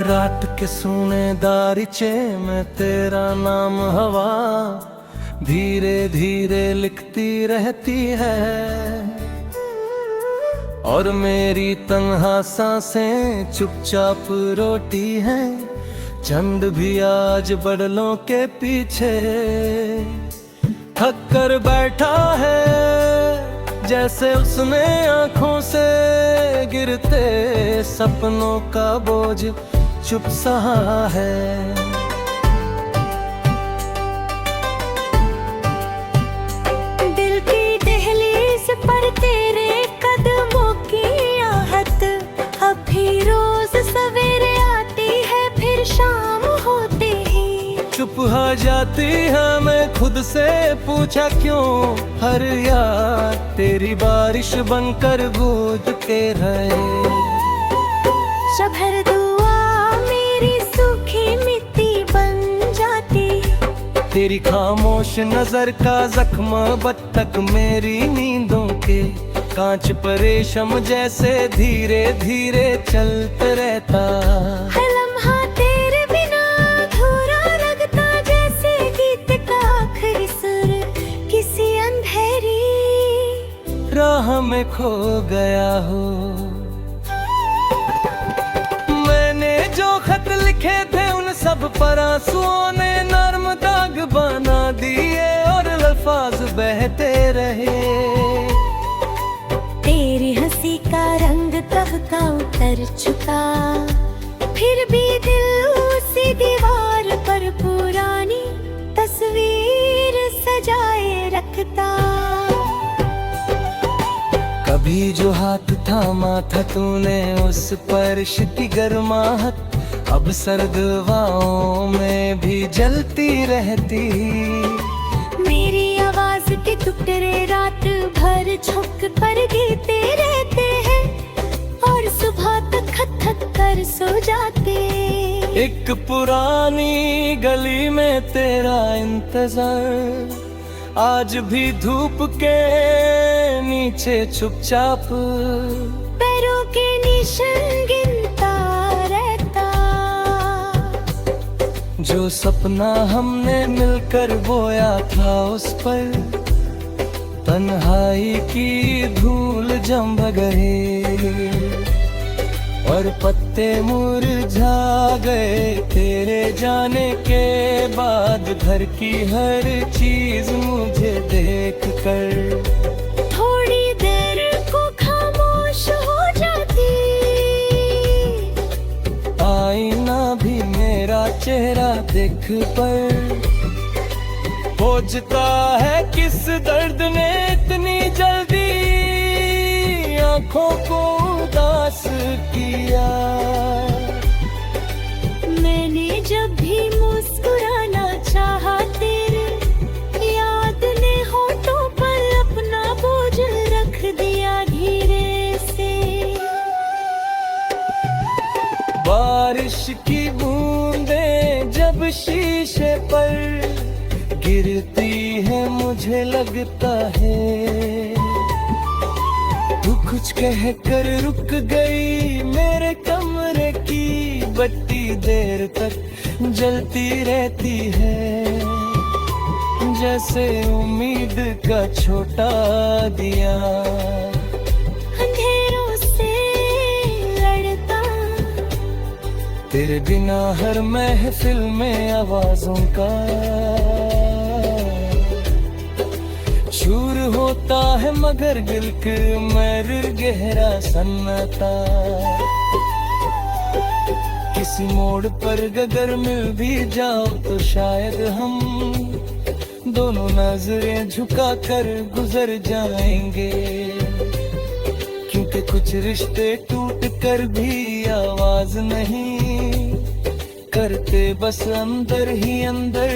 रात के सोने दारिचे में तेरा नाम हवा धीरे धीरे लिखती रहती है, और मेरी तन्हा सांसें चुपचाप रोती हैं। चंद भी आज बदलों के पीछे थक कर बैठा है, जैसे उसने आंखों से गिरते सपनों का बोझ चुप सहा है। दिल की दहलीज पर तेरे कदमों की आहट अब भी रोज सवेरे आती है, फिर शाम होती ही चुप हो जाती है। मैं खुद से पूछा क्यों हर याद तेरी बारिश बनकर गूंज के रहे। जब हर दुआ मेरी सूखी मिट्टी बन जाती, तेरी खामोश नजर का जख्म बत्तख मेरी नींदों के कांच पर रेशम जैसे धीरे धीरे चलते रहता। हर लम्हा तेरे बिना अधूरा लगता, जैसे गीत का आखिरी सुर किसी अंधेरी राह में खो गया हो। मैंने जो खत लिखे थे उन सब पर आंसुओं ने नर्म दाग बना दिए, और अल्फाज बहते रहे। तेरी हंसी का रंग तब का उतर चुका, फिर भी दिल उसी दीवार पर पुरानी तस्वीर सजाए रखता। कभी जो हाथ थामा था तूने उस स्पर्श की गर्माहट अब सर्द हवाओं में भी जलती रहती। मेरी आवाज के टुकड़े रात भर छुप पर गीते रहते हैं, और सुबह तक थक थक कर सो जाते। एक पुरानी गली में तेरा इंतजार आज भी धूप के नीचे चुपचाप पैरों के निशान गिनता रहता। जो सपना हमने मिलकर बोया था उस पर तन्हाई की धूल जम गए, और पत्ते मुरझा गए तेरे जाने के बाद। घर की हर चीज मुझे देख कर थोड़ी देर को खामोश हो जाती, आईना भी मेरा चेहरा देख पर खोजता है किस दर्द ने इतनी जल्दी आंखों को उदास किया। मैंने जब भी मुस्कुराना चाहा, तेरे याद ने होठों पर अपना बोझ रख दिया धीरे से। बारिश की बूंदें जब शीशे पर गिरती है मुझे लगता है तू कुछ कह कर रुक गई। मेरे कमरे की बत्ती देर तक जलती रहती है, जैसे उम्मीद का छोटा दिया अंधेरों से लड़ता। तेरे बिना हर महफिल में आवाजों का शूर होता है, मगर दिल के मर गहरा सन्नाटा। किसी मोड़ पर अगर मिल भी जाओ तो शायद हम दोनों नजरें झुका कर गुजर जाएंगे, क्योंकि कुछ रिश्ते टूट कर भी आवाज नहीं करते, बस अंदर ही अंदर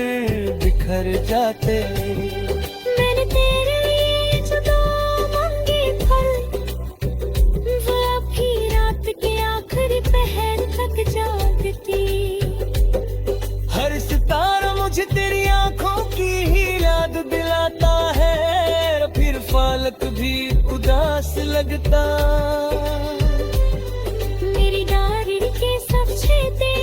बिखर जाते। मैंने तेरे लिए जो दो मांगे फल, वो अभी रात के आखिरी पहर तक जागती। हर सितारा मुझे तेरी आंखों की ही याद दिलाता है, फिर फालक भी उदास लगता। मेरी डायरी के सब छेदे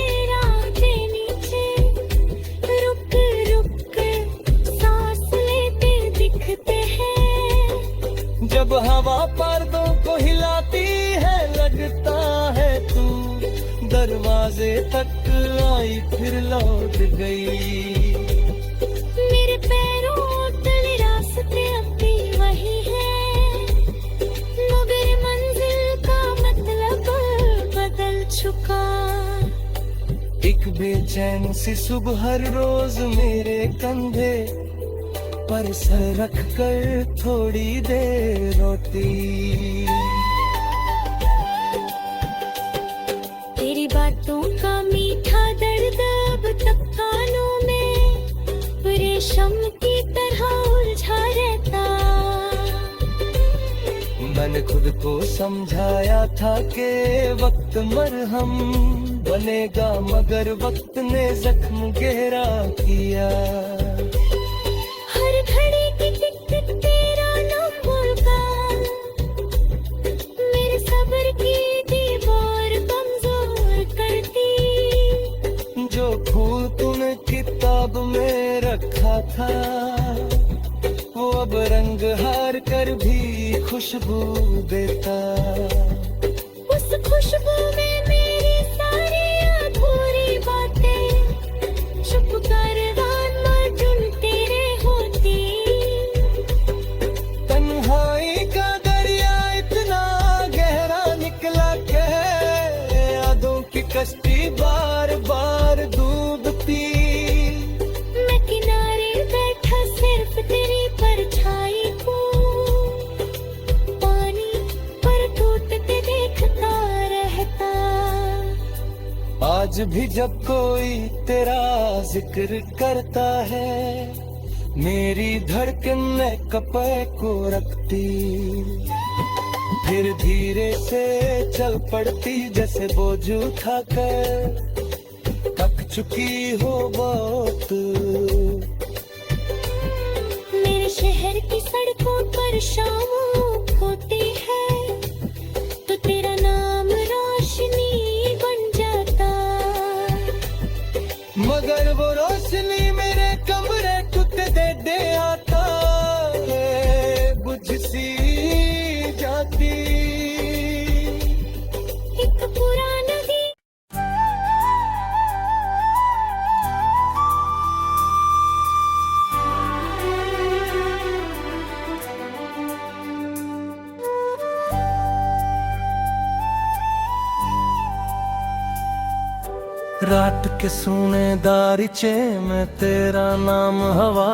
हवा पर्दों को हिलाती है, लगता है तू दरवाजे तक आई फिर लौट गई। मेरे पैरों तले रास्ते अब भी वही है, मगर मंजिल का मतलब बदल चुका। एक बेचैन सी सुबह हर रोज मेरे कंधे पर सर रख कर थोड़ी देर रोती। तेरी बातों का मीठा दर्द अब तक कानों में रेशम की तरह उलझा रहता। मैंने खुद को समझाया था कि वक्त मरहम बनेगा, मगर वक्त ने जख्म गहरा किया। हर घड़ी की टिक टिक तेरा नाम बोलकर मेरे सब्र की दीवार कमजोर करती। जो फूल तूने किताब में रखा था वो अब रंग हार कर भी खुशबू देता। उस खुशबू में मेरी सारी अधूरी बातें चुप कर माजून तेरे होती। तन्हाई का दरिया इतना गहरा निकला के यादों की कश्ती बार बार डूबती। मैं किनारे बैठा सिर्फ तेरी परछाई को पानी पर टूटते देखता रहता। आज भी जब कोई तेरा जिक्र करता है मेरी धड़कन कपे को रखती, फिर धीरे से चल पड़ती जैसे बोझ उठाकर थक चुकी हो बहुत। मेरे शहर की सड़कों पर शाम होती है तो तेरा नाम रोशनी बन जाता। मगर वो रोशनी मेरे कमरे टूटते दे आता है, बुझ सी जाती। एक पुराना गीत रात के सोने दारिचे में तेरा नाम हवा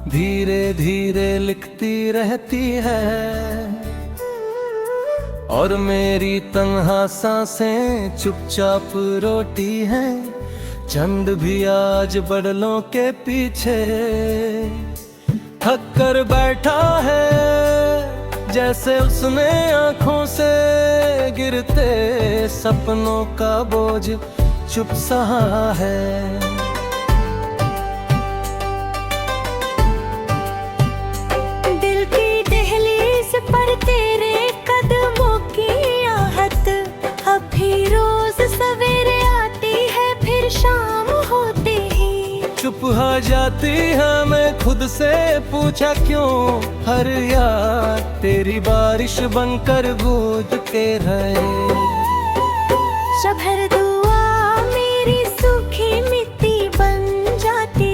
धीरे धीरे लिखती रहती है, और मेरी तन्हा सांसें चुपचाप रोती हैं। चंद भी आज बदलों के पीछे थक कर बैठा है, जैसे उसने आंखों से गिरते सपनों का बोझ चुप सहा है। दिल की दहलीज पर तेरे कदमों की आहट अब भी रोज सवेरे आती है फिर शाम होती ही चुप हो जाती है। मैं खुद से पूछा क्यों हर याद तेरी बारिश बनकर गूंज के रहे। जब हर दुआ मेरी सूखी मिट्टी बन जाती,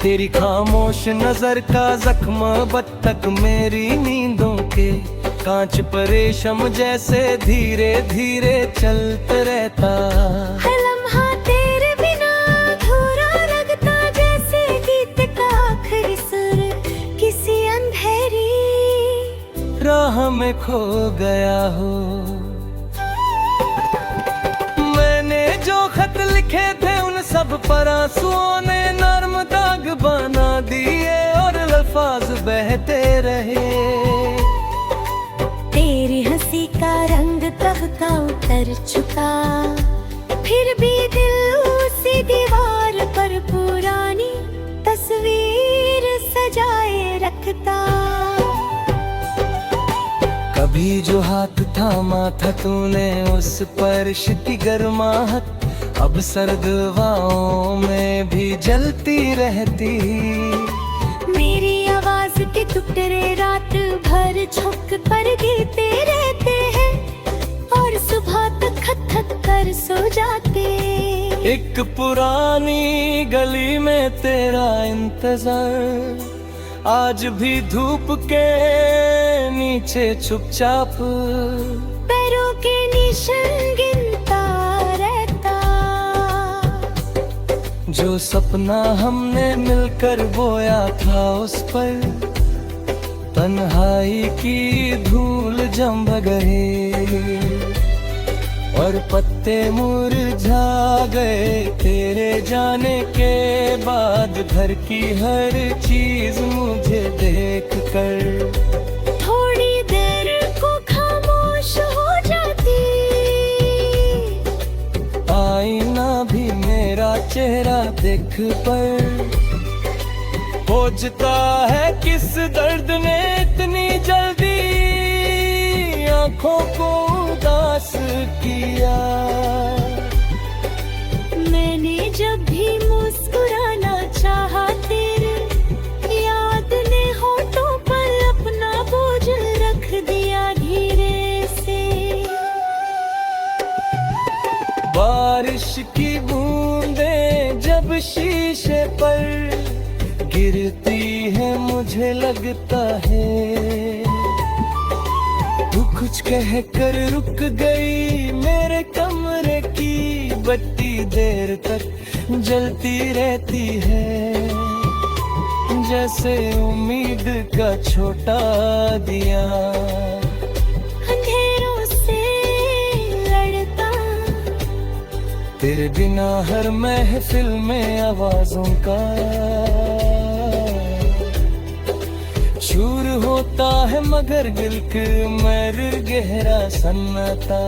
तेरी खामोश नजर का जख्म बत्तख मेरी नींदों के कांच पर रेशम जैसे धीरे धीरे चलते रहता। हर लम्हा तेरे बिना अधूरा लगता, जैसे गीत का आखिरी सुर किसी अंधेरी राह में खो गया हो। मैंने जो खत लिखे थे उन सब पर आंसुओं ने नर्म दाग बना दिए, और अल्फाज बहते रहे। तेरी हंसी का रंग कब का उतर चुका, फिर भी दिल उसी दीवार पर पुरानी तस्वीर सजाए रखता। कभी जो हाथ थामा था तूने उस स्पर्श की गर्माहट अब सर्द हवाओं में भी जलती रहती। मेरी आवाज के टुकड़े रात भर छुप कर गीते रहते हैं और सुबह तक खत खत कर सो जाते। एक पुरानी गली में तेरा इंतजार, आज भी धूप के नीचे चुपचाप पैरों के निशान गिनता रहता। जो सपना हमने मिलकर बोया था उस पर तन्हाई की धूल जम गए और पत्ते मुरझा गए तेरे जाने के बाद। घर की हर चीज मुझे देख कर थोड़ी देर को खामोश हो जाती। आईना भी मेरा चेहरा देख पर खोजता है किस दर्द ने इतनी जल्दी आंखों को उदास किया। मैंने जब भी मुस्कुराना चाहा तेरे याद ने होठों पर अपना बोझ रख दिया धीरे से। बारिश की बूंदें जब शीशे पर गिरती है मुझे लगता है तू कुछ कह कर रुक गई। मेरे कमरे की बत्ती देर तक जलती रहती है जैसे उम्मीद का छोटा दिया अंधेरों से लड़ता। तेरे बिना हर महफिल में आवाजों का शोर होता है मगर दिल में गहरा सन्नाटा।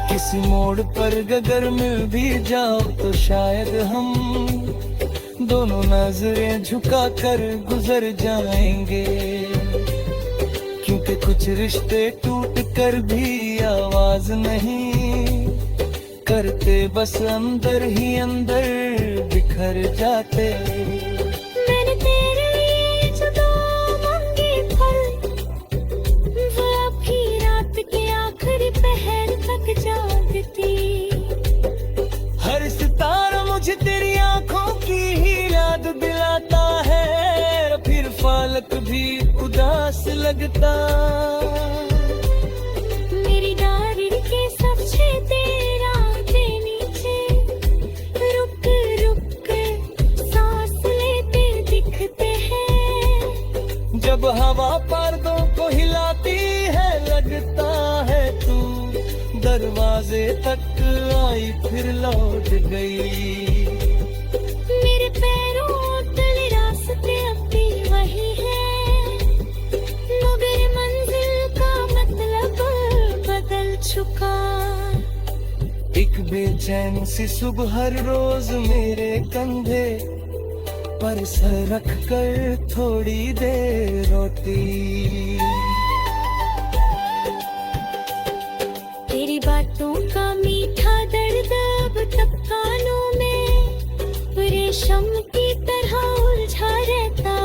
किसी मोड़ पर अगर मिल भी जाओ तो शायद हम दोनों नजरें झुका कर गुजर जाएंगे क्योंकि कुछ रिश्ते टूट कर भी आवाज नहीं करते, बस अंदर ही अंदर बिखर जाते। मैंने तेरे लिए जो दो मांगे फल वो अभी रात के आखिरी पहर तक जागती। हर सितारा मुझे तेरी आंखों की ही याद दिलाता है फिर फालक भी उदास लगता। मेरी डायरी के सब छेदे रात नीचे रुक रुक कर सांस लेते दिखते हैं। जब हवा पर्दों को हिलाती है लगता है तू दरवाजे तक आई फिर लौट गई। मेरे पैरों तले रास्ते अब भी वही है मगर मंजिल का मतलब बदल चुका। एक बेचैन सी सुबह हर रोज मेरे कंधे पर सर रख कर थोड़ी देर रोती। तेरी बातों का मीठा दर्द अब तक कानों में रेशम की तरह उलझा रहता।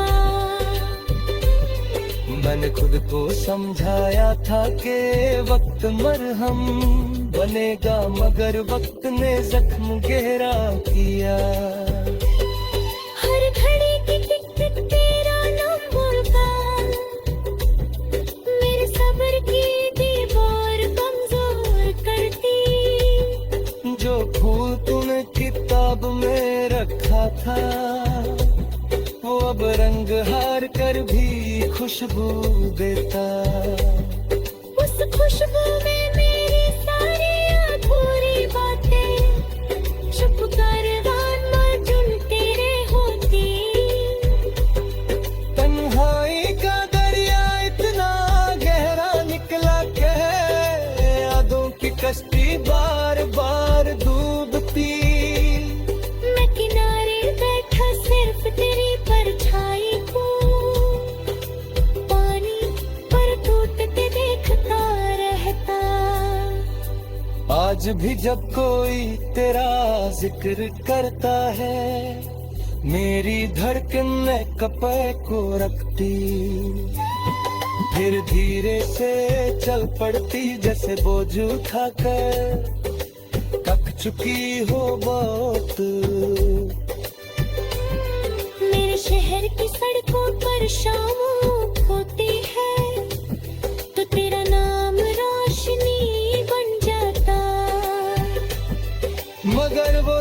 मैंने खुद को समझाया था कि वक्त मरहम बनेगा मगर वक्त ने जख्म गहरा किया। हर घड़ी की टिक टिक तेरा नाम बोलता मेरे सब्र की दीवार कमजोर करती। जो फूल तूने किताब में रखा था वो अब रंग हार कर भी खुशबू देता। उस खुशबू में मेरी सारी अधूरी बातें चुप कर माजून तेरे होती। तन्हाई का दरिया इतना गहरा निकला के यादों की कश्ती बार बार डूबती। मैं किनारे बैठा सिर्फ तेरी परछाई को पानी पर टूटते देखता रहता। आज भी जब कोई तेरा जिक्र करता है मेरी धड़कन कपे को रखती, फिर धीरे से चल पड़ती जैसे बोझ उठाकर, थक चुकी हो बहुत। मेरे शहर की सड़कों पर शाम होती है तो तेरा नाम रोशनी बन जाता, मगर वो